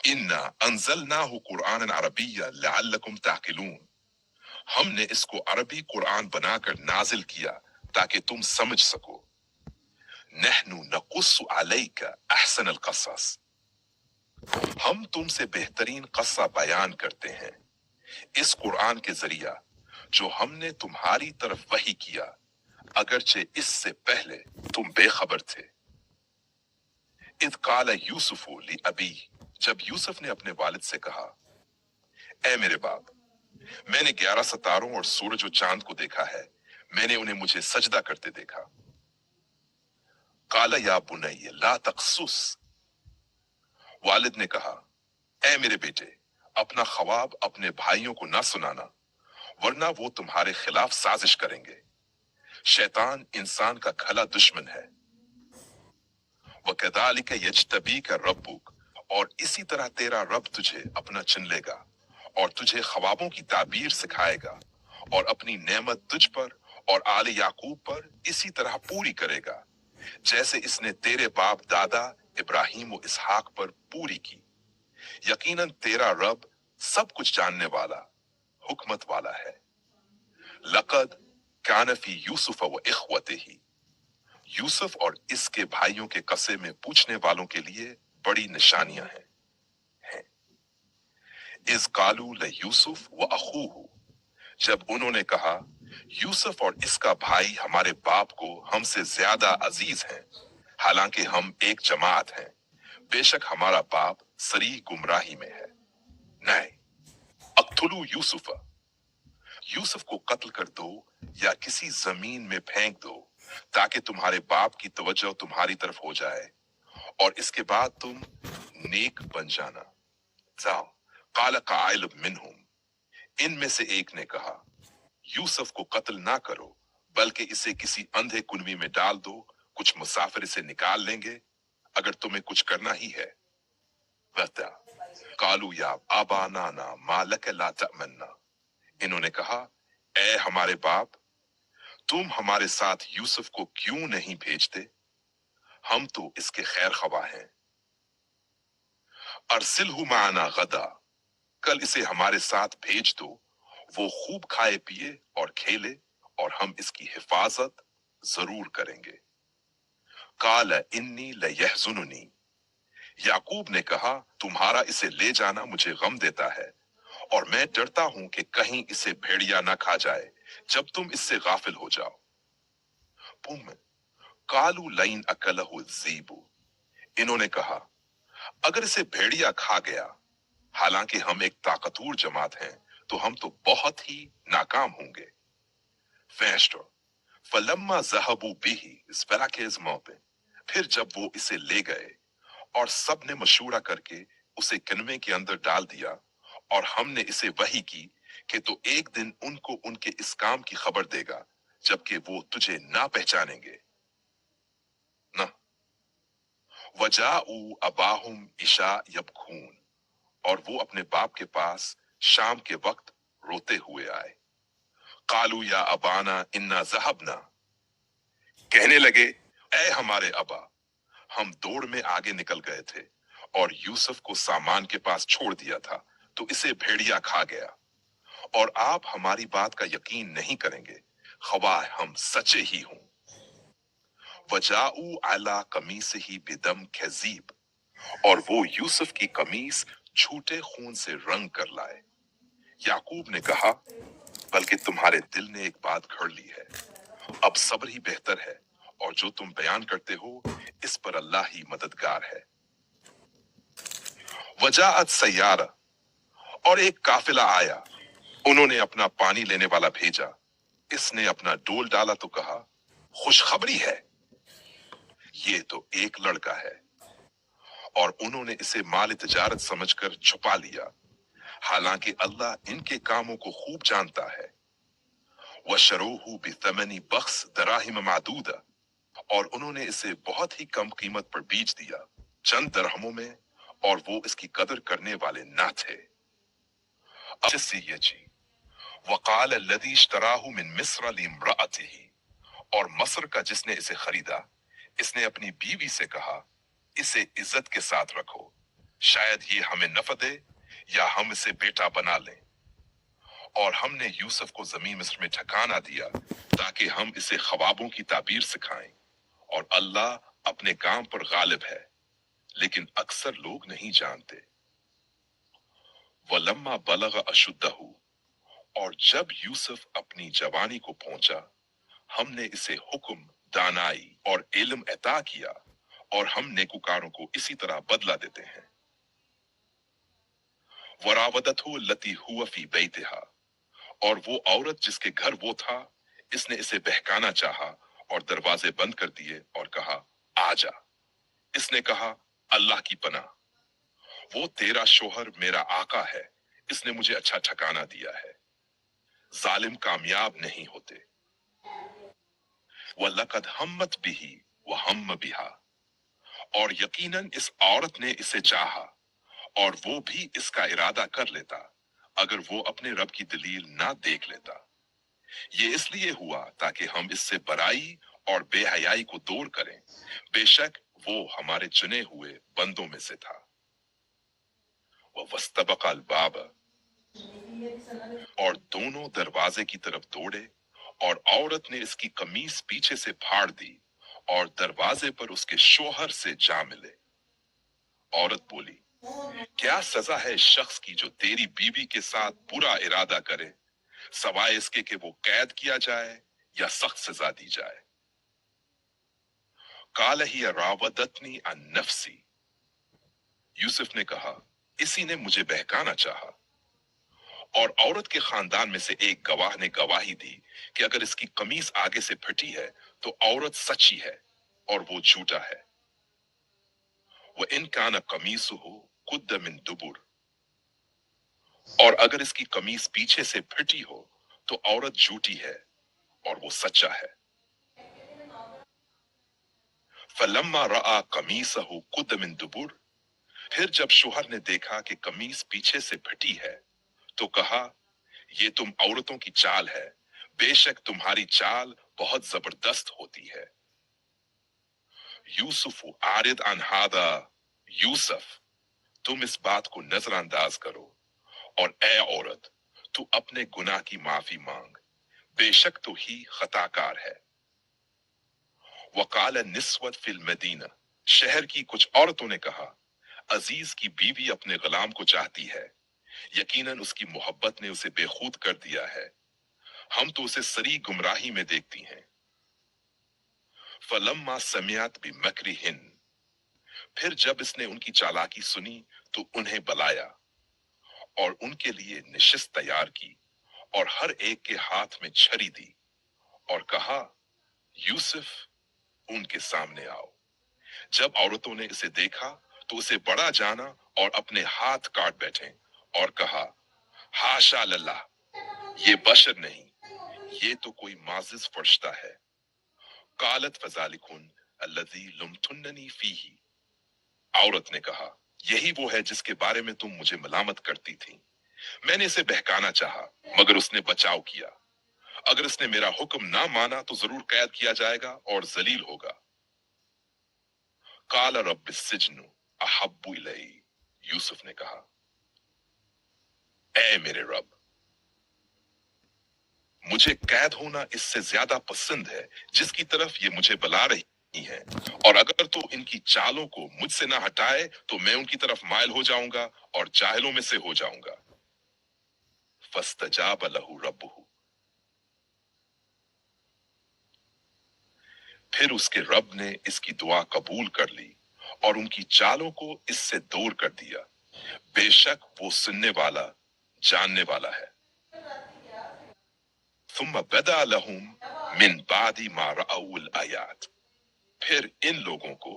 इन्ना अंज़लनाहु कुरआनन अरबिय्या लअल्लकुम ताक़िलून, हमने इसको अरबी कुरान बनाकर नाजिल किया ताकि तुम समझ सको। नहनु नकुस्सु अलैका अहसनल क़सस, हम तुमसे बेहतरीन क़स्सा बयान करते हैं इस कुरान के जरिया जो हमने तुम्हारी तरफ वही किया, अगरचे इससे पहले तुम बेखबर थे। इद काला यूसुफु लि अबी, जब यूसुफ ने अपने वालिद से कहा, ए मेरे बाप, मैंने 11 सितारों और सूरज और चांद को देखा है, मैंने उन्हें मुझे सजदा करते देखा। काला या बुनैया ला तक़स्सुस, वालिद ने कहा, ए मेरे बेटे, अपना ख्वाब अपने भाइयों को ना सुनाना, वरना वो तुम्हारे खिलाफ साजिश करेंगे। शैतान इंसान का खला दुश्मन है। वकदालिक यज्तबीका रब्बुक, और इसी तरह तेरा रब तुझे अपना चुन लेगा और तुझे ख्वाबों की ताबीर सिखाएगा और अपनी नेमत तुझ पर और आले याकूब पर इसी तरह पूरी करेगा जैसे इसने तेरे बाप दादा इब्राहिम और इसहाक पर पूरी की। यकीनन तेरा रब सब कुछ जानने वाला, हुकमत वाला है। लक़द कान फी यूसुफ व इख्वतिही, यूसुफ और इसके भाइयों के कसे में पूछने वालों के लिए बड़ी निशानियां हैं। इस कालू ल यूसुफ व अखूहु, जब उन्होंने कहा, यूसुफ और इसका भाई हमारे बाप को हमसे ज्यादा अजीज हैं, हालांकि हम एक जमात हैं, बेशक हमारा बाप सरी गुमराही में है। नहीं, अक्तुलू यूसुफ, यूसुफ को कत्ल कर दो या किसी जमीन में फेंक दो ताकि तुम्हारे बाप की तवज्जो तुम्हारी तरफ हो जाए और इसके बाद तुम नेक बन जाना। जाओ, काला काइल मिनहुम, इनमें से एक ने कहा, यूसुफ को कत्ल ना करो बल्कि इसे किसी अंधे कुनवी में डाल दो, कुछ मुसाफिर इसे निकाल लेंगे अगर तुम्हें कुछ करना ही है। बता कालू या आबा नाना मालक ला तमन्ना, इन्होंने कहा, ए हमारे बाप, तुम हमारे साथ यूसुफ को क्यों नहीं भेजते, हम तो इसके खैर ख्वाह हैं। अरसिलहु माना गदा, कल इसे हमारे साथ भेज दो, वो खूब खाए पिए और खेले और हम इसकी हिफाजत जरूर करेंगे। काल इन्नी लयहज़ुनुनी, याकूब ने कहा, तुम्हारा इसे ले जाना मुझे गम देता है और मैं डरता हूं कि कहीं इसे भेड़िया ना खा जाए जब तुम इससे गाफिल हो जाओ। कालू लाइन अकलहु ज़ीबू, इन्होंने कहा, अगर इसे भेड़िया खा गया, हालांकि हम एक ताकतवर जमात हैं, तो हम तो बहुत ही नाकाम होंगे। फैस्टो फलम्मा ज़हबू बिही, इस तरह के इस मौके, फिर जब वो इसे ले गए और सब ने मशूरा करके उसे किनवे के अंदर डाल दिया और हमने इसे वही की कि तो एक दिन उनको उनके इस काम की खबर देगा जबकि वो तुझे ना पहचानेंगे ना। वजाऊ अबाहुम इशा यबखून, और वो अपने बाप के पास शाम के वक्त रोते हुए आए। कालू या अबाना इन्ना ज़हबना, कहने लगे, ए हमारे अबा, हम दौड़ में आगे निकल गए थे और यूसुफ को सामान के पास छोड़ दिया था तो इसे भेड़िया खा गया, और आप हमारी बात का यकीन नहीं करेंगे ख्वाह हम सच्चे ही हों। वजाऊ अला कमीस ही बिदम खजीब, और वो यूसुफ की कमीज झूठे खून से रंग कर लाए। याकूब ने कहा, बल्कि तुम्हारे दिल ने एक बात घड़ ली है, अब सब्र ही बेहतर है और जो तुम बयान करते हो इस पर अल्लाह ही मददगार है। वजाअत सैयारा, और एक काफिला आया, उन्होंने अपना पानी लेने वाला भेजा, इसने अपना डोल डाला तो कहा, खुशखबरी है, ये तो एक लड़का है, और उन्होंने इसे माल तिजारत समझकर छुपा लिया, हालांकि अल्लाह इनके कामों को खूब जानता है। वशरूहु बिथमनी बख्स दराहिम मादूदा, और उन्होंने इसे बहुत ही कम कीमत पर बेच दिया, चंद दरहमों में, और वो इसकी कदर करने वाले ना थे। वकाल लदी इश्तराहु मिन मिस्र लिम्राअतिही, और मस्र का जिसने इसे खरीदा, इसने अपनी बीवी से कहा, इसे इज्जत के साथ रखो, शायद ये हमें नफा दे या हम इसे बेटा बना लें। और हमने यूसुफ को जमीन मिस्र में ठिकाना दिया ताकि हम इसे ख्वाबों की ताबीर सिखाएं। और अल्लाह अपने काम पर गालिब है, लेकिन अक्सर लोग नहीं जानते। वलम्मा बलग अशुद्धहू, और जब यूसुफ अपनी जवानी को पहुंचा, हमने इसे हुक्म, दानाई और इल्म अता किया, और हम नेकुकारों को इसी तरह बदला देते हैं। वरावदतहु लती हुआ फी बैतिहा, और वो औरत जिसके घर वो था, इसने इसे बहकाना चाहा और दरवाजे बंद कर दिए और कहा, आजा। इसने कहा, अल्लाह की पनाह, वो तेरा शोहर मेरा आका है, इसने मुझे अच्छा ठिकाना दिया है। जालिम कामयाब नहीं होते। वलकद हम्मत बिही व हम्म बिहा, और यकीनन इस औरत ने इसे चाहा और वो भी इसका इरादा कर लेता अगर वो अपने रब की दलील ना देख लेता। ये इसलिए हुआ ताकि हम इससे बराई और बेहयाई को दूर करें। बेशक वो हमारे चुने हुए बंदों में से था। वह वस्तबकल बाब, और दोनों दरवाजे की तरफ दौड़े, और औरत ने इसकी कमीज पीछे से फाड़ दी और दरवाजे पर उसके शोहर से जा मिले। औरत बोली, क्या सजा है शख्स की जो तेरी बीवी के साथ बुरा इरादा करे, सवाए इसके कि वो कैद किया जाए या सख्त सजा दी जाए। काल ही रावदतनी अन नफ्सी, यूसुफ ने कहा, इसी ने मुझे बहकाना चाहा। और औरत के खानदान में से एक गवाह ने गवाही दी कि अगर इसकी कमीज आगे से फटी है तो औरत सच्ची है और वो झूठा है। वह इनकान कमीसु हो कुद्द मिन दुबुर, और अगर इसकी कमीज पीछे से फटी हो तो औरत झूठी है और वो सच्चा है। फलम्मा रआ कमीसहु कुद्द मिन दुबुर, फिर जब शोहर ने देखा कि कमीज पीछे से फटी है तो कहा, ये तुम औरतों की चाल है, बेशक तुम्हारी चाल बहुत जबरदस्त होती है। यूसुफ आरिद अन हादा, यूसुफ तुम इस बात को नजरअंदाज करो, और ए औरत तू अपने गुनाह की माफी मांग, बेशक तो ही खताकार है। वकाल निस्वत फिल मदीना, शहर की कुछ औरतों ने कहा, अजीज की बीवी अपने गुलाम को चाहती है, यकीनन उसकी मोहब्बत ने उसे बेखुद कर दिया है, हम तो उसे सरी गुमराही में देखती हैं। फलम्मा समियात भी मकरिहिन, फिर जब इसने उनकी चालाकी सुनी तो उन्हें बुलाया और उनके लिए निशिस्त तैयार की और हर एक के हाथ में छड़ी दी और कहा, यूसुफ उनके सामने आओ। जब औरतों ने इसे देखा तो उसे बड़ा जाना और अपने हाथ काट बैठे और कहा, हाशा लल्लाह, ये बशर नहीं, ये तो कोई माजिज फरिश्ता है। कालत फजालिकुन अल्लज़ी लुमतुन्ननी फीही, औरत ने कहा, यही वो है जिसके बारे में तुम मुझे मलामत करती थी। मैंने इसे बहकाना चाहा मगर उसने बचाव किया। अगर इसने मेरा हुक्म ना माना तो जरूर कैद किया जाएगा और जलील होगा। काल रब्बिस सिज्नु अहब्बु इलई, यूसुफ ने कहा, ऐ मेरे रब, मुझे कैद होना इससे ज्यादा पसंद है जिसकी तरफ ये मुझे बुला रही है, और अगर तो इनकी चालों को मुझसे ना हटाए तो मैं उनकी तरफ माइल हो जाऊंगा और जाहिलों में से हो जाऊंगा। फस्तजाब लहू रब्बुहु, फिर उसके रब ने इसकी दुआ कबूल कर ली और उनकी चालों को इससे दूर कर दिया। बेशक वो सुनने वाला, जानने वाला है। थुम्मा बदा लहुम मिन बादी मा रअउल आयात, फिर इन लोगों को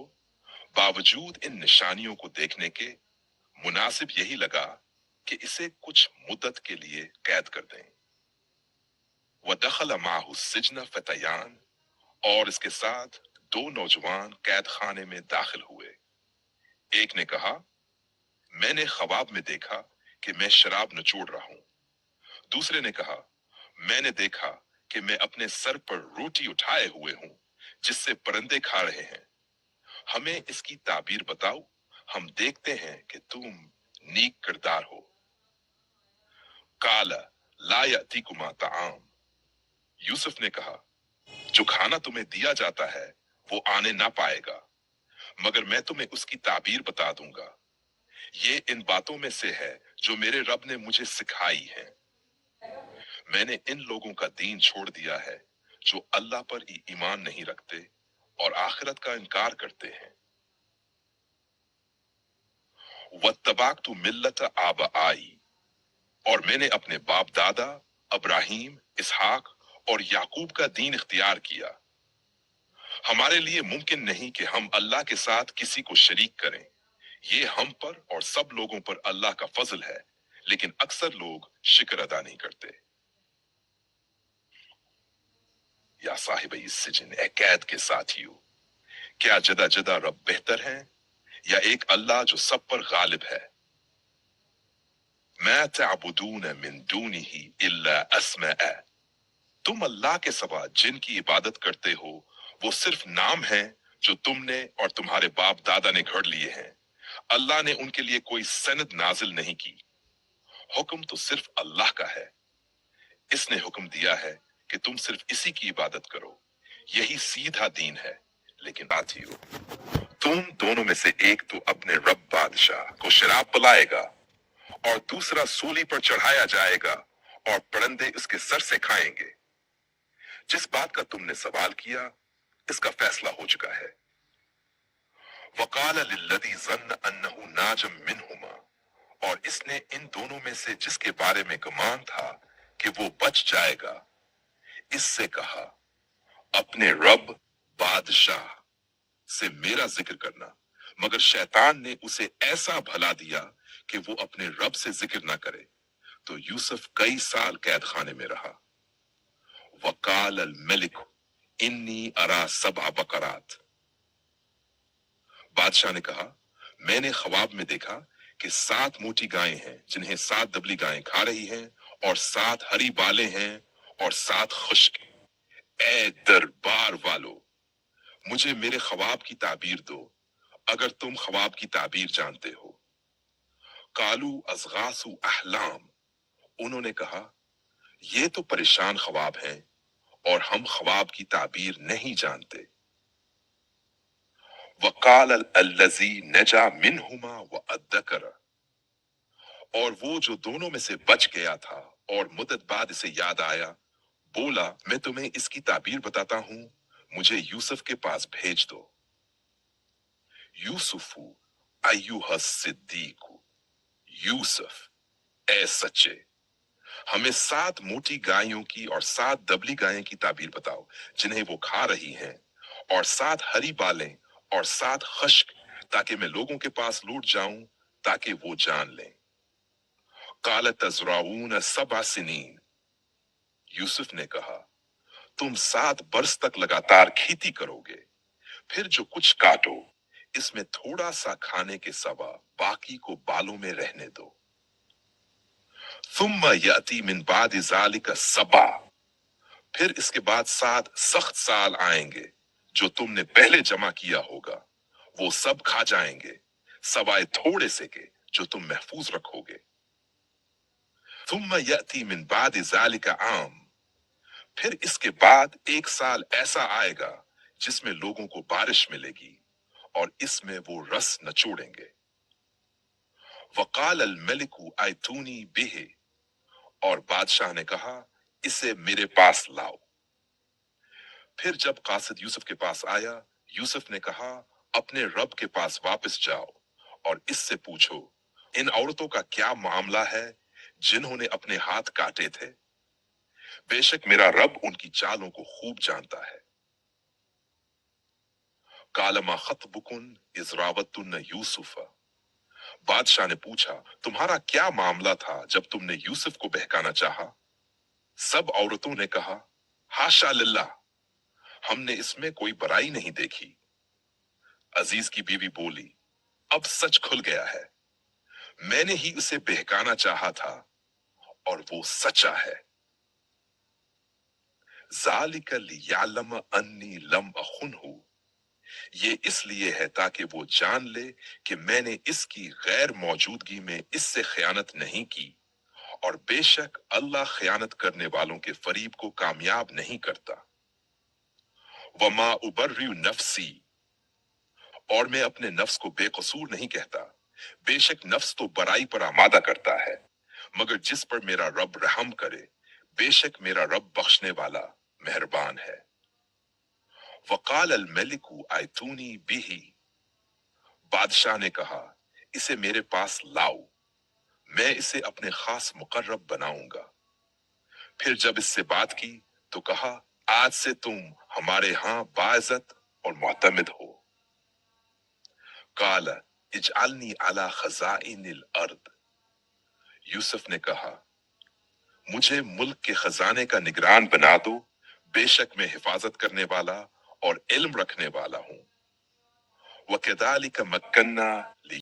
बावजूद इन निशानियों को देखने के मुनासिब यही लगा कि इसे कुछ मुद्दत के लिए कैद कर दें। व दखल माहु सिजन फतयान, और इसके साथ दो नौजवान कैद खाने में दाखिल हुए। एक ने कहा, मैंने ख्वाब में देखा कि मैं शराब नचोड़ रहा हूं। दूसरे ने कहा, मैंने देखा कि मैं अपने सर पर रोटी उठाए हुए हूं जिससे परिंदे खा रहे हैं। हमें इसकी ताबीर बताओ हम देखते हैं कि तुम नीक किरदार हो। काला ला यअतीकुमा ताआम, यूसुफ ने कहा, जो खाना तुम्हें दिया जाता है वो आने ना पाएगा, मगर मैं तुम्हें उसकी ताबीर बता दूंगा। ये इन बातों में से है जो मेरे रब ने मुझे सिखाई है। मैंने इन लोगों का दीन छोड़ दिया है जो अल्लाह पर ईमान नहीं रखते और आखिरत का इनकार करते हैं। वत्तबाकतु मिल्लत आबाई, और मैंने अपने बाप दादा अब्राहीम, इसहाक और याकूब का दीन इख्तियार किया। हमारे लिए मुमकिन नहीं कि हम अल्लाह के साथ किसी को शरीक करें। ये हम पर और सब लोगों पर अल्लाह का फजल है, लेकिन अक्सर लोग शिक्र अदा नहीं करते। या साहिब सिजन, ए कैद के साथियों, क्या जदा जदा रब बेहतर हैं या एक अल्लाह जो सब पर गालिब है? मा तअबुदून मिन दूनिही इल्ला अस्माअ, तुम अल्लाह के सिवा जिनकी इबादत करते हो वो सिर्फ नाम है जो तुमने और तुम्हारे बाप दादा ने घड़ लिए हैं। अल्लाह ने उनके लिए कोई सनद नाजिल नहीं की। हुक्म तो सिर्फ अल्लाह का है। इसने हुक्म दिया है कि तुम सिर्फ इसी की इबादत करो। यही सीधा दीन है। लेकिन साथियों, तुम दोनों में से एक तो अपने रब बादशाह को शराब पिलाएगा और दूसरा सूली पर चढ़ाया जाएगा और परिंदे उसके सर से खाएंगे। जिस बात का तुमने सवाल किया इसका फैसला हो चुका है। वकाल लिल्लज़ी ज़न्न अन्नहु नाजम मिनहुमा, और इसने इन दोनों में से जिसके बारे में गुमान था कि वो बच जाएगा, इससे कहा, अपने रब बादशाह से मेरा जिक्र करना। मगर शैतान ने उसे ऐसा भला दिया कि वो अपने रब से जिक्र ना करे, तो यूसुफ कई साल कैद खाने में रहा। वकाल अल मलिक इन्नी अरा सबअ बकरात, बादशाह ने कहा, मैंने ख्वाब में देखा कि 7 मोटी गायें हैं जिन्हें 7 दबली गायें खा रही हैं, और 7 हरी बालें हैं और 7 खुश्क। ए दरबार वालों, मुझे मेरे ख्वाब की ताबीर दो अगर तुम ख्वाब की ताबीर जानते हो। कालू अज़गासु अहलाम, उन्होंने कहा, ये तो परेशान ख्वाब हैं और हम ख्वाब की ताबीर नहीं जानते। वकाल अल्लज़ी नजा मिनहुमा व अद्दकर, और वो जो दोनों में से बच गया था और मुद्दत बाद इसे याद आया, बोला, मैं तुम्हें इसकी ताबीर बताता हूं, मुझे यूसुफ के पास भेज दो। यूसुफु अय्युहा सिद्दीकु, यूसुफ ए सच्चे, हमें 7 मोटी गायों की और 7 दबली गायें की ताबीर बताओ जिन्हें वो खा रही हैं, और 7 हरी बालें और 7 खश्क, ताकि मैं लोगों के पास लौट जाऊं ताकि वो जान लें। काल तज़राऊन सबअ सिनीन, यूसुफ ने कहा, तुम 7 बरस तक लगातार खेती करोगे, फिर जो कुछ काटो इसमें थोड़ा सा खाने के सिवा बाकी को बालों में रहने दो। सुम्मा याती मिन बाद ज़ालिका सबा, फिर इसके बाद 7 सख्त साल आएंगे जो तुमने पहले जमा किया होगा, वो सब खा जाएंगे सवाए थोड़े से के जो तुम महफूज रखोगे। सुम्मा याती मिन बाद ज़ालिका आम, फिर इसके बाद 1 साल ऐसा आएगा जिसमें लोगों को बारिश मिलेगी और इसमें वो रस नचोड़ेंगे। वकाल अल मलिकु आयतूनी बिहे, और बादशाह ने कहा, इसे मेरे पास लाओ। फिर जब कासिद यूसुफ के पास आया, यूसुफ ने कहा, अपने रब के पास वापस जाओ और इससे पूछो, इन औरतों का क्या मामला है जिन्होंने अपने हाथ काटे थे? बेशक मेरा रब उनकी चालों को खूब जानता है। कालमा खतबुकुन इजरावतुन यूसुफ, बादशाह ने पूछा, तुम्हारा क्या मामला था जब तुमने यूसुफ को बहकाना चाहा? सब औरतों ने कहा, हाशा लिल्लाह, हमने इसमें कोई बुराई नहीं देखी। अजीज की बीवी बोली, अब सच खुल गया है, मैंने ही उसे बहकाना चाहा था और वो सच्चा है। ज़ालिका लियअलम अन्नी लम अखुनहु, یہ اس لیے ہے تاکہ وہ جان لے کہ میں نے اس کی غیر موجودگی میں اس سے خیانت نہیں کی، اور بے شک اللہ خیانت کرنے والوں کے فریب کو کامیاب نہیں کرتا۔ وما ابرئ نفسی، اور میں اپنے نفس کو بے قصور نہیں کہتا، بے شک نفس تو برائی پر آمادہ کرتا ہے، مگر جس پر میرا رب رحم کرے، بے شک میرا رب بخشنے والا مہربان ہے۔ وقال الملک آیتونی بہ، بادشاہ نے کہا اسے میرے پاس لاؤ، میں اسے اپنے خاص مقرب بناؤں گا۔ پھر جب اس سے بات کی تو کہا آج سے تم ہمارے ہاں باعزت اور معتمد ہو۔ قال اجعلنی علی خزائن الارض، یوسف نے کہا مجھے ملک کے خزانے کا نگران بنا دو، بے شک میں حفاظت کرنے والا اور علم رکھنے والا ہوں۔ وَكَذَلِكَ مَكَّنَّا